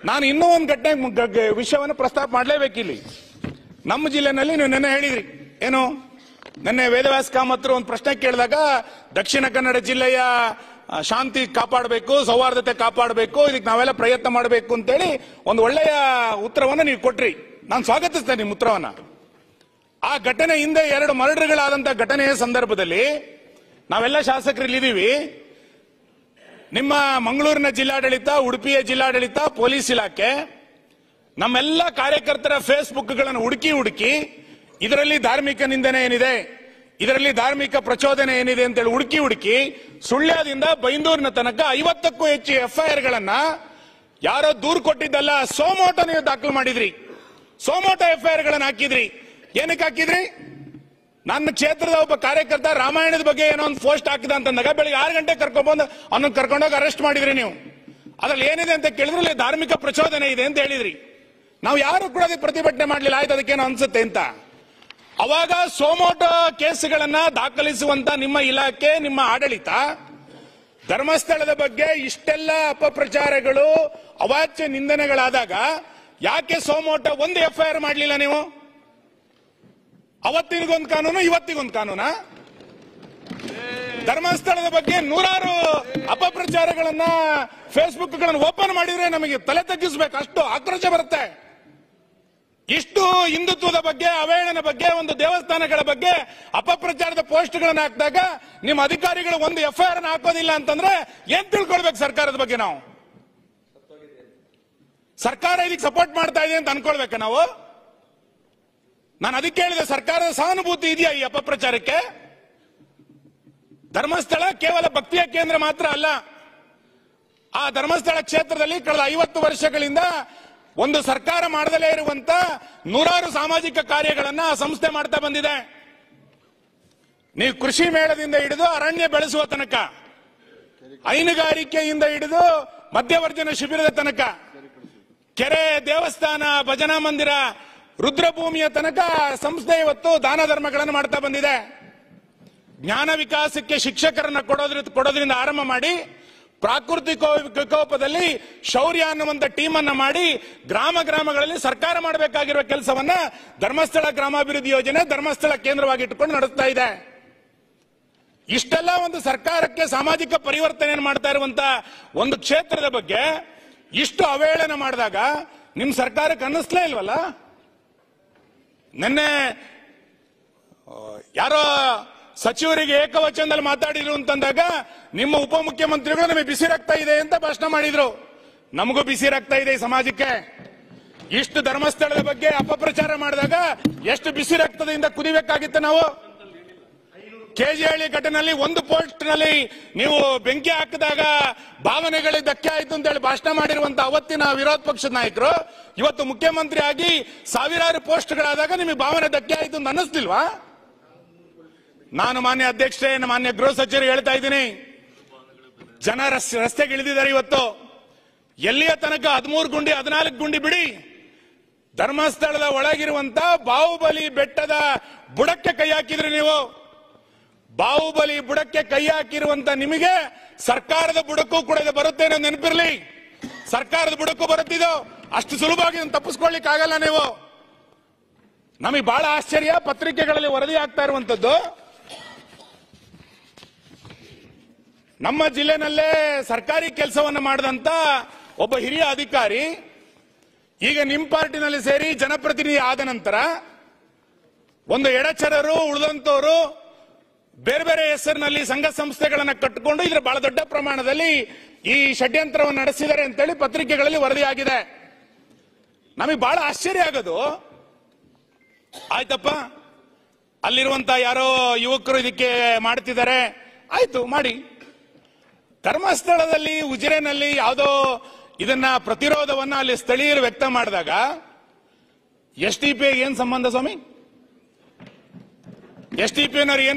ನಾನು ಇನ್ನೂ ಒಂದು ವಿಷಯವನ್ನು ಪ್ರಸ್ತಾಪ ಮಾಡಲೇಬೇಕಿಲ್ಲಿ. ನಮ್ಮ ಜಿಲ್ಲೆನಲ್ಲಿ ನೀವು ನೆನ್ನೆ ಹೇಳಿದ್ರಿ ಏನು, ನೆನ್ನೆ ವೇದವ್ಯಾಸ ಕಾಮತ್ರು ಒಂದು ಪ್ರಶ್ನೆ ಕೇಳಿದಾಗ ದಕ್ಷಿಣ ಕನ್ನಡ ಜಿಲ್ಲೆಯ ಶಾಂತಿ ಕಾಪಾಡಬೇಕು, ಸೌಹಾರ್ದತೆ ಕಾಪಾಡಬೇಕು, ಇದಕ್ಕೆ ನಾವೆಲ್ಲ ಪ್ರಯತ್ನ ಮಾಡಬೇಕು ಅಂತೇಳಿ ಒಂದು ಒಳ್ಳೆಯ ಉತ್ತರವನ್ನು ನೀವು ಕೊಟ್ರಿ. ನಾನು ಸ್ವಾಗತಿಸ್ತೇನೆ ನಿಮ್ಮ ಉತ್ತರವನ್ನ. ಆ ಘಟನೆ ಹಿಂದೆ 2 ಮರ್ಡರ್ಗಳಾದಂತಹ ಘಟನೆಯ ಸಂದರ್ಭದಲ್ಲಿ ನಾವೆಲ್ಲ ಶಾಸಕರು ಇಲ್ಲಿದ್ದೀವಿ. ನಿಮ್ಮ ಮಂಗಳೂರಿನ ಜಿಲ್ಲಾಡಳಿತ, ಉಡುಪಿಯ ಜಿಲ್ಲಾಡಳಿತ, ಪೊಲೀಸ್ ಇಲಾಖೆ ನಮ್ಮೆಲ್ಲ ಕಾರ್ಯಕರ್ತರ ಫೇಸ್ಬುಕ್ಗಳನ್ನು ಹುಡುಕಿ ಇದರಲ್ಲಿ ಧಾರ್ಮಿಕ ನಿಂದನೆ ಏನಿದೆ, ಇದರಲ್ಲಿ ಧಾರ್ಮಿಕ ಪ್ರಚೋದನೆ ಏನಿದೆ ಅಂತೇಳಿ ಹುಡುಕಿ ಸುಳ್ಯದಿಂದ ಬೈಂದೂರಿನ ತನಕ 50ಕ್ಕೂ ಹೆಚ್ಚು FIR ಯಾರೋ ದೂರು ಕೊಟ್ಟಿದ್ದಲ್ಲ, ಸೋಮೋಟ ನೀವು ದಾಖಲು ಮಾಡಿದ್ರಿ. ಸೋಮೋಟ FIR ಹಾಕಿದ್ರಿ. ಏನಕ್ಕೆ ಹಾಕಿದ್ರಿ? ನನ್ನ ಕ್ಷೇತ್ರದ ಒಬ್ಬ ಕಾರ್ಯಕರ್ತ ರಾಮಾಯಣದ ಬಗ್ಗೆ ಏನೋ ಒಂದು ಪೋಸ್ಟ್ ಹಾಕಿದ ಅಂತಂದಾಗ ಬೆಳಿಗ್ಗೆ 6 ಗಂಟೆ ಕರ್ಕೊಂಡ್ಬಂದು ಅವನ್ನ ಕರ್ಕೊಂಡೋಗಿ ಅರೆಸ್ಟ್ ಮಾಡಿದ್ರಿ ನೀವು. ಅದ್ರಲ್ಲಿ ಏನಿದೆ ಅಂತ ಕೇಳಿದ್ರೆ ಅಲ್ಲಿ ಧಾರ್ಮಿಕ ಪ್ರಚೋದನೆ ಇದೆ ಅಂತ ಹೇಳಿದ್ರಿ. ನಾವು ಯಾರು ಕೂಡ ಅದಕ್ಕೆ ಪ್ರತಿಭಟನೆ ಮಾಡಲಿಲ್ಲ. ಆಯ್ತು, ಅದಕ್ಕೇನೋ ಅನ್ಸುತ್ತೆ ಅಂತ. ಅವಾಗ ಸೋಮೋಟೋ ಕೇಸುಗಳನ್ನ ದಾಖಲಿಸುವಂತ ನಿಮ್ಮ ಇಲಾಖೆ, ನಿಮ್ಮ ಆಡಳಿತ ಧರ್ಮಸ್ಥಳದ ಬಗ್ಗೆ ಇಷ್ಟೆಲ್ಲ ಅಪಪ್ರಚಾರಗಳು, ಅವಾಚ್ಯ ನಿಂದನೆಗಳಾದಾಗ ಯಾಕೆ ಸೋಮೋಟೋ ಒಂದು FIR ಮಾಡಲಿಲ್ಲ ನೀವು? ಅವತ್ತಿಗೊಂದು ಕಾನೂನು, ಇವತ್ತಿಗೊಂದು ಕಾನೂನಾ? ಧರ್ಮಸ್ಥಳದ ಬಗ್ಗೆ 100 ಅಪಪ್ರಚಾರಗಳನ್ನ ಫೇಸ್ಬುಕ್ಗಳನ್ನು ಓಪನ್ ಮಾಡಿದ್ರೆ ನಮಗೆ ತಲೆ ತಗ್ಗಿಸ್ಬೇಕು, ಅಷ್ಟು ಆಕ್ರೋಶ ಬರುತ್ತೆ. ಇಷ್ಟು ಹಿಂದುತ್ವದ ಬಗ್ಗೆ, ಅವಹೇಳನ ಬಗ್ಗೆ, ಒಂದು ದೇವಸ್ಥಾನಗಳ ಬಗ್ಗೆ ಅಪಪ್ರಚಾರದ ಪೋಸ್ಟ್ಗಳನ್ನು ಹಾಕಿದಾಗ ನಿಮ್ಮ ಅಧಿಕಾರಿಗಳು ಒಂದು FIR ಹಾಕೋದಿಲ್ಲ ಅಂತಂದ್ರೆ ಏನ್ ತಿಳ್ಕೊಳ್ಬೇಕು ಸರ್ಕಾರದ ಬಗ್ಗೆ? ನಾವು ಸರ್ಕಾರ ಇದಕ್ಕೆ ಸಪೋರ್ಟ್ ಮಾಡ್ತಾ ಇದೆ ಅಂತ ಅನ್ಕೊಳ್ಬೇಕ ನಾವು? ನಾನು ಅದಕ್ಕೆ ಹೇಳಿದೆ, ಸರ್ಕಾರದ ಸಹಾನುಭೂತಿ ಇದೆಯಾ ಈ ಅಪಪ್ರಚಾರಕ್ಕೆ? ಧರ್ಮಸ್ಥಳ ಕೇವಲ ಭಕ್ತಿಯ ಕೇಂದ್ರ ಮಾತ್ರ ಅಲ್ಲ. ಆ ಧರ್ಮಸ್ಥಳ ಕ್ಷೇತ್ರದಲ್ಲಿ ಕಳೆದ 50 ವರ್ಷಗಳಿಂದ ಒಂದು ಸರ್ಕಾರ ಮಾಡದಲೇ ಇರುವಂತ 100 ಸಾಮಾಜಿಕ ಕಾರ್ಯಗಳನ್ನ ಆ ಸಂಸ್ಥೆ ಮಾಡ್ತಾ ಬಂದಿದೆ. ನೀವು ಕೃಷಿ ಮೇಳದಿಂದ ಹಿಡಿದು ಅರಣ್ಯ ಬೆಳೆಸುವ ತನಕ, ಹೈನುಗಾರಿಕೆಯಿಂದ ಹಿಡಿದು ಮಧ್ಯವರ್ಜನ ಶಿಬಿರದ ತನಕ, ಕೆರೆ, ದೇವಸ್ಥಾನ, ಭಜನಾ ಮಂದಿರ, ರುದ್ರಭೂಮಿಯ ತನಕ ಸಂಸ್ಥೆ ಇವತ್ತು ದಾನ ಧರ್ಮಗಳನ್ನು ಮಾಡ್ತಾ ಬಂದಿದೆ. ಜ್ಞಾನ ವಿಕಾಸಕ್ಕೆ ಶಿಕ್ಷಕರನ್ನ ಕೊಡೋದ್ರಿಂದ ಆರಂಭ ಮಾಡಿ, ಪ್ರಾಕೃತಿಕ ವಿಕೋಪದಲ್ಲಿ ಶೌರ್ಯ ಅನ್ನುವಂತ ಟೀಮ್ ಅನ್ನ ಮಾಡಿ ಗ್ರಾಮಗಳಲ್ಲಿ ಸರ್ಕಾರ ಮಾಡಬೇಕಾಗಿರುವ ಕೆಲಸವನ್ನ ಧರ್ಮಸ್ಥಳ ಗ್ರಾಮಾಭಿವೃದ್ಧಿ ಯೋಜನೆ ಧರ್ಮಸ್ಥಳ ಕೇಂದ್ರವಾಗಿ ಇಟ್ಟುಕೊಂಡು ನಡೆಸ್ತಾ ಇದೆ. ಇಷ್ಟೆಲ್ಲ ಒಂದು ಸರ್ಕಾರಕ್ಕೆ ಸಾಮಾಜಿಕ ಪರಿವರ್ತನೆಯನ್ನು ಮಾಡ್ತಾ ಇರುವಂತ ಒಂದು ಕ್ಷೇತ್ರದ ಬಗ್ಗೆ ಇಷ್ಟು ಅವಹೇಳನ ಮಾಡಿದಾಗ ನಿಮ್ ಸರ್ಕಾರಕ್ಕೆ ಅನ್ನಿಸ್ಲೇ ಇಲ್ವಲ್ಲ? ನಿನ್ನೆ ಯಾರೋ ಸಚಿವರಿಗೆ ಏಕವಚನದಲ್ಲಿ ಮಾತಾಡಿದ್ರು ಅಂತಂದಾಗ ನಿಮ್ಮ ಉಪಮುಖ್ಯಮಂತ್ರಿಗಳು ನಮಗೆ ಬಿಸಿ ರಕ್ತ ಇದೆ ಅಂತ ಭಾಷಣ ಮಾಡಿದ್ರು. ನಮಗೂ ಬಿಸಿ ರಕ್ತ ಇದೆ ಈ ಸಮಾಜಕ್ಕೆ. ಇಷ್ಟು ಧರ್ಮಸ್ಥಳದ ಬಗ್ಗೆ ಅಪಪ್ರಚಾರ ಮಾಡಿದಾಗ ಎಷ್ಟು ಬಿಸಿ ರಕ್ತದಿಂದ ಕುದಿಬೇಕಾಗಿತ್ತು ನಾವು? ಕೆಜಿಹಳ್ಳಿ ಘಟನೆಯಲ್ಲಿ ಒಂದು ಪೋಸ್ಟ್ ನಲ್ಲಿ ನೀವು ಬೆಂಕಿ ಹಾಕಿದಾಗ ಭಾವನೆಗಳಿಗೆ ಧಕ್ಕೆ ಆಯ್ತು ಅಂತ ಹೇಳಿ ಭಾಷಣ ಮಾಡಿರುವಂತ ಅವತ್ತಿನ ವಿರೋಧ ಪಕ್ಷದ ನಾಯಕರು ಇವತ್ತು ಮುಖ್ಯಮಂತ್ರಿ ಆಗಿ ಸಾವಿರಾರು ಪೋಸ್ಟ್ಗಳಾದಾಗ ನಿಮಗೆ ಭಾವನೆ ಧಕ್ಕೆ ಆಯ್ತು ಅಂತ ಅನ್ನಿಸ್ಲಿಲ್ವಾ? ನಾನು ಮಾನ್ಯ ಅಧ್ಯಕ್ಷರೇ, ಮಾನ್ಯ ಗೃಹ ಸಚಿವರು ಹೇಳ್ತಾ ಇದ್ದೀನಿ, ಜನ ರಸ್ತೆಗೆ ಇಳಿದಿದ್ದಾರೆ ಇವತ್ತು. ಎಲ್ಲಿಯ ತನಕ 13 ಗುಂಡಿ 14 ಗುಂಡಿ ಬಿಡಿ, ಧರ್ಮಸ್ಥಳದ ಒಳಗಿರುವಂತ ಬಾಹುಬಲಿ ಬೆಟ್ಟದ ಬುಡಕ್ಕೆ ಕೈ ಹಾಕಿದ್ರಿ ನೀವು. ಬಾಹುಬಲಿ ಬುಡಕ್ಕೆ ಕೈ ಹಾಕಿರುವಂತ ನಿಮಗೆ ಸರ್ಕಾರದ ಬುಡಕ್ಕೂ ಕೂಡ ಬರುತ್ತೆ ಅನ್ನೋ ನೆನಪಿರ್ಲಿ. ಸರ್ಕಾರದ ಬುಡಕ್ಕೂ ಬರುತ್ತಿದ್ದು ಅಷ್ಟು ಸುಲಭವಾಗಿ ತಪ್ಪಿಸ್ಕೊಳ್ಳಿಕ್ ಆಗಲ್ಲ ನೀವು. ನಮಗೆ ಬಹಳ ಆಶ್ಚರ್ಯ, ಪತ್ರಿಕೆಗಳಲ್ಲಿ ವರದಿ ಆಗ್ತಾ ಇರುವಂತದ್ದು, ನಮ್ಮ ಜಿಲ್ಲೆನಲ್ಲೇ ಸರ್ಕಾರಿ ಕೆಲಸವನ್ನು ಮಾಡಿದಂತ ಒಬ್ಬ ಹಿರಿಯ ಅಧಿಕಾರಿ ಈಗ ನಿಮ್ಮ ಪಾರ್ಟಿನಲ್ಲಿ ಸೇರಿ ಜನಪ್ರತಿನಿಧಿ ಆದ ನಂತರ ಒಂದು ಎಡಚರರು ಉಳಿದಂತವರು ಬೇರೆ ಬೇರೆ ಹೆಸರಿನಲ್ಲಿ ಸಂಘ ಸಂಸ್ಥೆಗಳನ್ನ ಕಟ್ಟಿಕೊಂಡು ಇದ್ರ ಬಹಳ ದೊಡ್ಡ ಪ್ರಮಾಣದಲ್ಲಿ ಈ ಷಡ್ಯಂತ್ರವನ್ನು ನಡೆಸಿದ್ದಾರೆ ಅಂತೇಳಿ ಪತ್ರಿಕೆಗಳಲ್ಲಿ ವರದಿಯಾಗಿದೆ. ನಮಗೆ ಬಹಳ ಆಶ್ಚರ್ಯ ಆಗೋದು, ಆಯ್ತಪ್ಪ ಅಲ್ಲಿರುವಂತ ಯಾರೋ ಯುವಕರು ಇದಕ್ಕೆ ಮಾಡ್ತಿದ್ದಾರೆ, ಆಯ್ತು ಮಾಡಿ. ಧರ್ಮಸ್ಥಳದಲ್ಲಿ ಉಜಿರೆನಲ್ಲಿ ಯಾವುದೋ ಇದನ್ನ ಪ್ರತಿರೋಧವನ್ನ ಅಲ್ಲಿ ಸ್ಥಳೀಯರು ವ್ಯಕ್ತ ಮಾಡಿದಾಗ SDP ಏನ್ ಸಂಬಂಧ ಸ್ವಾಮಿ? SDP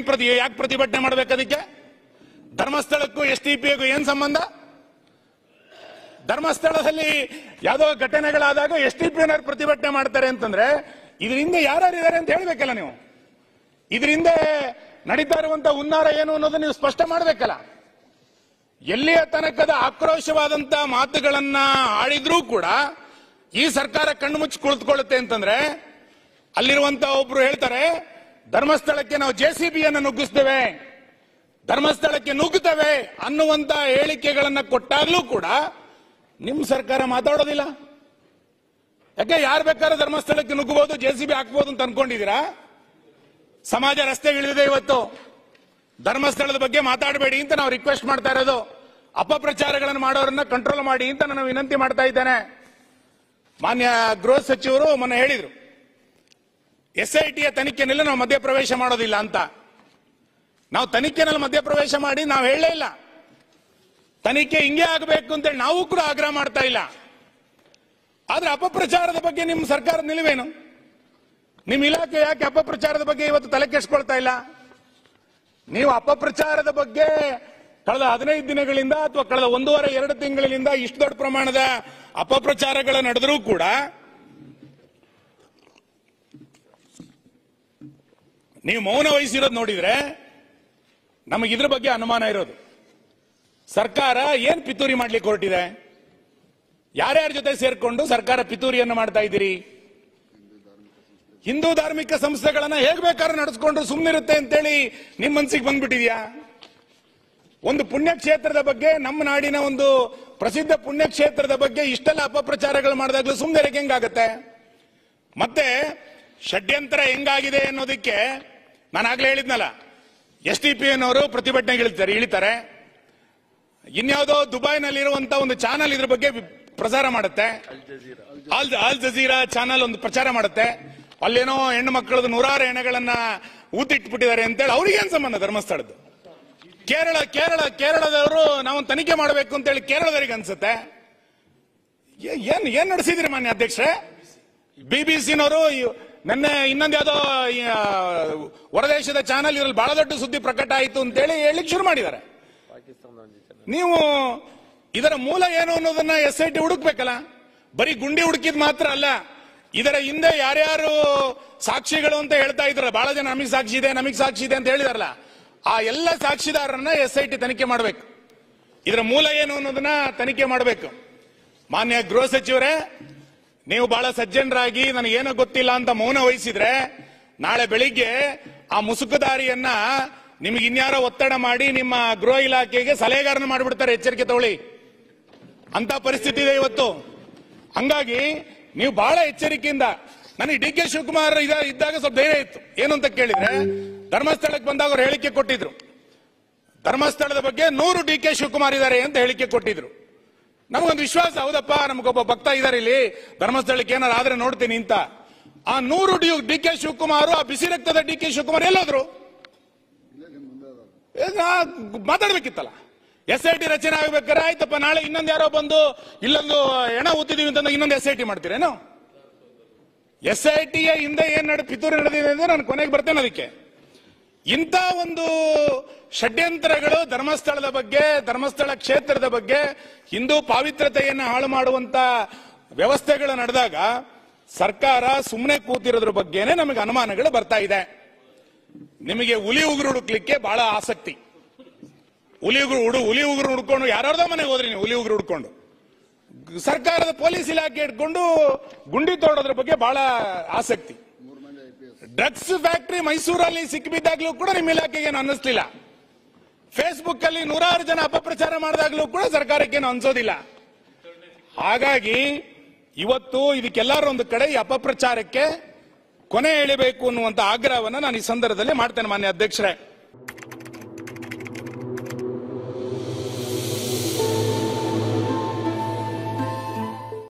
ಯಾಕೆ ಪ್ರತಿಭಟನೆ ಮಾಡ್ಬೇಕು? ಅದಕ್ಕೆ ಧರ್ಮಸ್ಥಳಕ್ಕೂ SDPಗೂ ಏನ್ ಸಂಬಂಧ? ಧರ್ಮಸ್ಥಳದಲ್ಲಿ ಯಾವುದೋ ಘಟನೆಗಳಾದಾಗ SDP ಪ್ರತಿಭಟನೆ ಮಾಡ್ತಾರೆ ಅಂತಂದ್ರೆ ಇದರಿಂದ ಯಾರ್ಯಾರಿದ್ದಾರೆ ಅಂತ ಹೇಳ್ಬೇಕಲ್ಲ ನೀವು. ಇದರಿಂದ ನಡೀತಾ ಇರುವಂತ ಹುನ್ನಾರ ಏನು ಅನ್ನೋದು ನೀವು ಸ್ಪಷ್ಟ ಮಾಡ್ಬೇಕಲ್ಲ. ಎಲ್ಲಿಯ ತನಕದ ಆಕ್ರೋಶವಾದಂತ ಮಾತುಗಳನ್ನ ಆಡಿದ್ರೂ ಕೂಡ ಈ ಸರ್ಕಾರ ಕಣ್ಣು ಮುಚ್ಚಿ ಕುಳಿತುಕೊಳ್ಳುತ್ತೆ ಅಂತಂದ್ರೆ, ಅಲ್ಲಿರುವಂತ ಒಬ್ರು ಹೇಳ್ತಾರೆ, ಧರ್ಮಸ್ಥಳಕ್ಕೆ ನಾವು ಜೆಸಿಬಿಯನ್ನು ನುಗ್ಗಿಸ್ತೇವೆ, ಧರ್ಮಸ್ಥಳಕ್ಕೆ ನುಗ್ಗುತ್ತವೆ ಅನ್ನುವಂತ ಹೇಳಿಕೆಗಳನ್ನ ಕೊಟ್ಟಾಗ್ಲೂ ಕೂಡ ನಿಮ್ ಸರ್ಕಾರ ಮಾತಾಡೋದಿಲ್ಲ. ಯಾಕೆ? ಯಾರು ಬೇಕಾದ್ರೂ ಧರ್ಮಸ್ಥಳಕ್ಕೆ ನುಗ್ಗಬಹುದು, ಜೆಸಿಬಿ ಹಾಕಬಹುದು ಅಂತ ಅನ್ಕೊಂಡಿದ್ದೀರಾ? ಸಮಾಜ ರಸ್ತೆಗಿಳಿದಿದೆ ಇವತ್ತು. ಧರ್ಮಸ್ಥಳದ ಬಗ್ಗೆ ಮಾತಾಡಬೇಡಿ ಅಂತ ನಾವು ರಿಕ್ವೆಸ್ಟ್ ಮಾಡ್ತಾ ಇರೋದು. ಅಪಪ್ರಚಾರಗಳನ್ನು ಮಾಡೋರನ್ನ ಕಂಟ್ರೋಲ್ ಮಾಡಿ ಅಂತ ನಾನು ವಿನಂತಿ ಮಾಡ್ತಾ ಇದ್ದೇನೆ. ಮಾನ್ಯ ಗೃಹ ಸಚಿವರು ಮೊನ್ನೆ ಹೇಳಿದ್ರು, SITಯ ತನಿಖೆನಲ್ಲಿ ನಾವು ಮಧ್ಯಪ್ರವೇಶ ಮಾಡೋದಿಲ್ಲ ಅಂತ. ನಾವು ತನಿಖೆನಲ್ಲಿ ಮಧ್ಯಪ್ರವೇಶ ಮಾಡಿ ನಾವು ಹೇಳಲೇ ಇಲ್ಲ. ತನಿಖೆ ಹಿಂಗೆ ಆಗಬೇಕು ಅಂತೇಳಿ ನಾವು ಕೂಡ ಆಗ್ರಹ ಮಾಡ್ತಾ ಇಲ್ಲ. ಆದ್ರೆ ಅಪಪ್ರಚಾರದ ಬಗ್ಗೆ ನಿಮ್ಮ ಸರ್ಕಾರದ ನಿಲುವೇನು? ನಿಮ್ಮ ಇಲಾಖೆ ಯಾಕೆ ಅಪಪ್ರಚಾರದ ಬಗ್ಗೆ ಇವತ್ತು ತಲೆ ಕೆಡಿಸ್ಕೊಳ್ತಾ ಇಲ್ಲ? ನೀವು ಅಪಪ್ರಚಾರದ ಬಗ್ಗೆ ಕಳೆದ 15 ದಿನಗಳಿಂದ ಅಥವಾ ಕಳೆದ 1.5-2 ತಿಂಗಳಿಂದ ಇಷ್ಟು ದೊಡ್ಡ ಪ್ರಮಾಣದ ಅಪಪ್ರಚಾರಗಳು ನಡೆದರೂ ಕೂಡ ನೀವು ಮೌನ ವಹಿಸಿರೋದು ನೋಡಿದ್ರೆ ನಮಗೆ ಇದ್ರ ಬಗ್ಗೆ ಅನುಮಾನ ಇರೋದು. ಸರ್ಕಾರ ಏನ್ ಪಿತೂರಿ ಮಾಡ್ಲಿಕ್ಕೆ ಹೊರಟಿದೆ? ಯಾರ್ಯಾರ ಜೊತೆ ಸೇರ್ಕೊಂಡು ಸರ್ಕಾರ ಪಿತೂರಿಯನ್ನು ಮಾಡ್ತಾ ಇದ್ದೀರಿ? ಹಿಂದೂ ಧಾರ್ಮಿಕ ಸಂಸ್ಥೆಗಳನ್ನ ಹೇಗ್ ಬೇಕಾದ್ರೂ ನಡೆಸ್ಕೊಂಡು ಸುಮ್ಮನಿರುತ್ತೆ ಅಂತೇಳಿ ನಿಮ್ ಮನಸ್ಸಿಗೆ ಬಂದ್ಬಿಟ್ಟಿದ್ಯಾ? ಒಂದು ಪುಣ್ಯಕ್ಷೇತ್ರದ ಬಗ್ಗೆ, ನಮ್ಮ ನಾಡಿನ ಒಂದು ಪ್ರಸಿದ್ಧ ಪುಣ್ಯಕ್ಷೇತ್ರದ ಬಗ್ಗೆ ಇಷ್ಟೆಲ್ಲ ಅಪಪ್ರಚಾರಗಳು ಮಾಡಿದಾಗ್ಲೂ ಸುಮ್ಮನೆ ಹೆಂಗಾಗತ್ತೆ? ಮತ್ತೆ ಷಡ್ಯಂತ್ರ ಹೆಂಗಾಗಿದೆ ಅನ್ನೋದಕ್ಕೆ ನಾನಾಗ್ಲೇ ಹೇಳಿದ್ನಲ್ಲ, SDPನವರು ಪ್ರತಿಭಟನೆಗೆ ಇಳಿತಾರೆ. ಇನ್ಯಾವುದೋ ದುಬೈನಲ್ಲಿರುವಂತಹ ಒಂದು ಚಾನಲ್ ಇದ್ರ ಬಗ್ಗೆ ಪ್ರಚಾರ ಮಾಡುತ್ತೆ, ಅಲ್ ಜಜೀರಾ ಚಾನಲ್ ಒಂದು ಪ್ರಚಾರ ಮಾಡುತ್ತೆ. ಅಲ್ಲೇನೋ ಹೆಣ್ಣು ಮಕ್ಕಳದು 100 ಹೆಣಗಳನ್ನ ಊತಿಟ್ಬಿಟ್ಟಿದ್ದಾರೆ ಅಂತೇಳಿ ಅವ್ರಿಗೇನ್ ಸಂಬಂಧ ಧರ್ಮಸ್ಥಳದ್ದು? ಕೇರಳದವರು ನಾವು ತನಿಖೆ ಮಾಡಬೇಕು ಅಂತೇಳಿ ಕೇರಳದವರಿಗೆ ಅನ್ಸುತ್ತೆ. ಏನ್ ನಡೆಸಿದ್ರಿ ಮಾನ್ಯ ಅಧ್ಯಕ್ಷರೇ? BBCನವರು ನಿನ್ನೆ ಇನ್ನೊಂದು ಯಾವುದೋ ಹೊರದೇಶದ ಚಾನಲ್ ಇದ್ರಲ್ಲಿ ಬಹಳ ದೊಡ್ಡ ಸುದ್ದಿ ಪ್ರಕಟ ಆಯಿತು ಅಂತೇಳಿ ಹೇಳಲಿಕ್ಕೆ ಶುರು ಮಾಡಿದ್ದಾರೆ. ನೀವು ಇದರ ಮೂಲ ಏನು ಅನ್ನೋದನ್ನ SIT ಹುಡುಕ್ಬೇಕಲ್ಲ. ಬರೀ ಗುಂಡಿ ಹುಡುಕಿದ್ ಮಾತ್ರ ಅಲ್ಲ, ಇದರ ಹಿಂದೆ ಯಾರ್ಯಾರು ಸಾಕ್ಷಿಗಳು ಅಂತ ಹೇಳ್ತಾ ಇದ್ರಲ್ಲ, ಬಹಳ ಜನ ನಮಗೆ ಸಾಕ್ಷಿ ಇದೆ ಅಂತ ಹೇಳಿದಾರಲ್ಲ, ಆ ಎಲ್ಲ ಸಾಕ್ಷಿದಾರರನ್ನ SIT ತನಿಖೆ ಮಾಡಬೇಕು. ಇದರ ಮೂಲ ಏನು ಅನ್ನೋದನ್ನ ತನಿಖೆ ಮಾಡಬೇಕು. ಮಾನ್ಯ ಗೃಹ ಸಚಿವರೇ, ನೀವು ಬಹಳ ಸಜ್ಜನರಾಗಿ ನನಗೇನೋ ಗೊತ್ತಿಲ್ಲ ಅಂತ ಮೌನ ವಹಿಸಿದ್ರೆ, ನಾಳೆ ಬೆಳಿಗ್ಗೆ ಆ ಮುಸುಕುದಾರಿಯನ್ನ ನಿಮ್ಗೆ ಇನ್ಯಾರೋ ಒತ್ತಡ ಮಾಡಿ ನಿಮ್ಮ ಗೃಹ ಇಲಾಖೆಗೆ ಸಲಹೆಗಾರನ ಮಾಡಿಬಿಡ್ತಾರೆ. ಎಚ್ಚರಿಕೆ ತಗೊಳ್ಳಿ, ಅಂತ ಪರಿಸ್ಥಿತಿ ಇದೆ ಇವತ್ತು. ಹಂಗಾಗಿ ನೀವು ಬಹಳ ಎಚ್ಚರಿಕೆಯಿಂದ, ನನಗೆ DK ಶಿವಕುಮಾರ್ ಇದ್ದಾಗ ಸ್ವಲ್ಪ ಧೈರ್ಯ ಇತ್ತು. ಏನು ಅಂತ ಕೇಳಿದ್ರೆ, ಧರ್ಮಸ್ಥಳಕ್ಕೆ ಬಂದಾಗ ಅವ್ರು ಹೇಳಿಕೆ ಕೊಟ್ಟಿದ್ರು, ಧರ್ಮಸ್ಥಳದ ಬಗ್ಗೆ 100 DK ಶಿವಕುಮಾರ್ ಇದ್ದಾರೆ ಅಂತ ಹೇಳಿಕೆ ಕೊಟ್ಟಿದ್ರು. ನಮಗೊಂದು ವಿಶ್ವಾಸ, ಹೌದಪ್ಪ ನಮಗೊಬ್ಬ ಭಕ್ತ ಇದ್ದಾರೆ ಇಲ್ಲಿ, ಧರ್ಮಸ್ಥಳಕ್ಕೆ ಏನಾರು ಆದ್ರೆ ನೋಡ್ತೀನಿ ಅಂತ. ಆ 100 DK ಶಿವಕುಮಾರ್, ಆ ಬಿಸಿ ರಕ್ತದ DK ಶಿವಕುಮಾರ್ ಎಲ್ಲೋದ್ರು? ಮಾತಾಡ್ಬೇಕಿತ್ತಲ್ಲ. SIT ರಚನೆ ಆಗ್ಬೇಕಾರೆ ಆಯ್ತಪ್ಪ, ನಾಳೆ ಇನ್ನೊಂದು ಯಾರೋ ಬಂದು ಇಲ್ಲೊಂದು ಹೆಣ ಊತಿದೀವಿ ಅಂತ ಇನ್ನೊಂದು SIT ಮಾಡ್ತೀರೇನು? SITಯ ಹಿಂದೆ ಏನ್ ಪಿತೂರಿ ನಡೆದಿದೆ ಅಂದ್ರೆ ನಾನು ಕೊನೆಗೆ ಬರ್ತೇನೆ. ಅದಕ್ಕೆ ಇಂಥ ಒಂದು ಷಡ್ಯಂತ್ರಗಳು ಧರ್ಮಸ್ಥಳದ ಬಗ್ಗೆ, ಧರ್ಮಸ್ಥಳ ಕ್ಷೇತ್ರದ ಬಗ್ಗೆ, ಹಿಂದೂ ಪಾವಿತ್ರತೆಯನ್ನು ಹಾಳು ಮಾಡುವಂತ ವ್ಯವಸ್ಥೆಗಳು ನಡೆದಾಗ ಸರ್ಕಾರ ಸುಮ್ಮನೆ ಕೂತಿರೋದ್ರ ಬಗ್ಗೆನೇ ನಮಗೆ ಅನುಮಾನಗಳು ಬರ್ತಾ ಇದೆ. ನಿಮಗೆ ಹುಲಿ ಉಗುರು ಹುಡುಕ್ಲಿಕ್ಕೆ ಬಹಳ ಆಸಕ್ತಿ. ಹುಲಿ ಉಗುರು ಹುಡ್ಕೊಂಡು ಯಾರ್ಯಾರ್ದೋ ಮನೆಗೆ ಹೋದ್ರಿ ನೀವು, ಹುಲಿ ಉಗುರು ಹುಡ್ಕೊಂಡು ಸರ್ಕಾರದ ಪೊಲೀಸ್ ಇಲಾಖೆ ಇಟ್ಕೊಂಡು ಗುಂಡಿ ತೋಡೋದ್ರ ಬಗ್ಗೆ ಬಹಳ ಆಸಕ್ತಿ. ಡ್ರಗ್ಸ್ ಫ್ಯಾಕ್ಟರಿ ಮೈಸೂರಲ್ಲಿ ಸಿಕ್ಕಿಬಿದ್ದಾಗ್ಲೂ ಕೂಡ ನಿಮ್ಮ ಇಲಾಖೆಗೆ ಅನ್ನಿಸ್ಲಿಲ್ಲ. ಫೇಸ್ಬುಕ್ ಅಲ್ಲಿ 100 ಜನ ಅಪಪ್ರಚಾರ ಮಾಡಿದಾಗ್ಲೂ ಕೂಡ ಸರ್ಕಾರಕ್ಕೇನು ಅನ್ಸೋದಿಲ್ಲ. ಹಾಗಾಗಿ ಇವತ್ತು ಇದಕ್ಕೆಲ್ಲರೂ ಒಂದು ಕಡೆ ಈ ಅಪಪ್ರಚಾರಕ್ಕೆ ಕೊನೆ ಎಳಿಬೇಕು ಅನ್ನುವಂತ ಆಗ್ರಹವನ್ನು ನಾನು ಈ ಸಂದರ್ಭದಲ್ಲಿ ಮಾಡ್ತೇನೆ ಮಾನ್ಯ ಅಧ್ಯಕ್ಷರೇ.